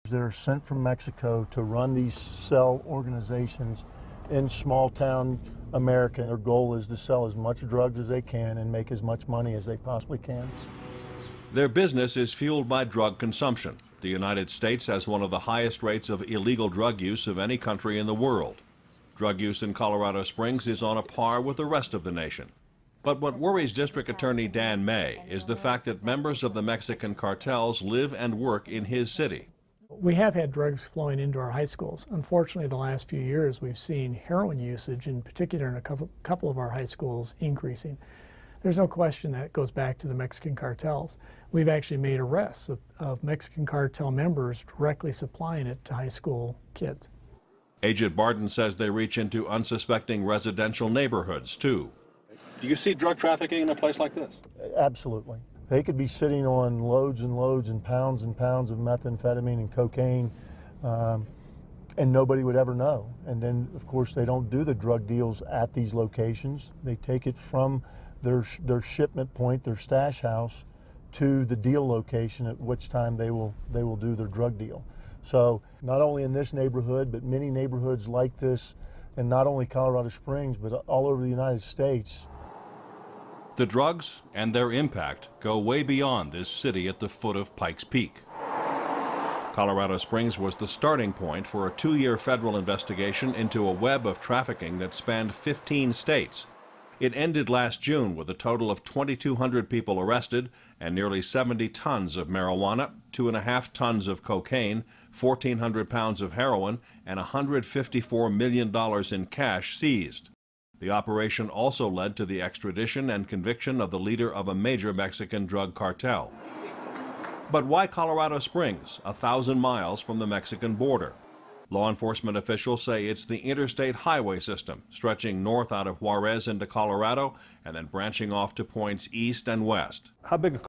They're sent from Mexico to run these cell organizations in small town America. Their goal is to sell as much drugs as they can and make as much money as they possibly can. Their business is fueled by drug consumption. The United States has one of the highest rates of illegal drug use of any country in the world. Drug use in Colorado Springs is on a par with the rest of the nation. But what worries District Attorney Dan May is the fact that members of the Mexican cartels live and work in his city. We have had drugs flowing into our high schools. Unfortunately, the last few years we've seen heroin usage, in particular in a couple of our high schools, increasing. There's no question that goes back to the Mexican cartels. We've actually made arrests of Mexican cartel members directly supplying it to high school kids. Agent Barden says they reach into unsuspecting residential neighborhoods, too. Do you see drug trafficking in a place like this? Absolutely. They could be sitting on loads and loads and pounds of methamphetamine and cocaine, and nobody would ever know. And then, of course, they don't do the drug deals at these locations. They take it from their shipment point, their stash house, to the deal location, at which time they will do their drug deal. So not only in this neighborhood, but many neighborhoods like this, and not only Colorado Springs, but all over the United States. The drugs and their impact go way beyond this city at the foot of Pikes Peak. Colorado Springs was the starting point for a 2-year federal investigation into a web of trafficking that spanned 15 states. It ended last June with a total of 2,200 people arrested and nearly 70 tons of marijuana, 2.5 tons of cocaine, 1,400 pounds of heroin, and $154 million in cash seized. The operation also led to the extradition and conviction of the leader of a major Mexican drug cartel. But why Colorado Springs, 1,000 miles from the Mexican border? Law enforcement officials say it's the interstate highway system, stretching north out of Juarez into Colorado and then branching off to points east and west. How big a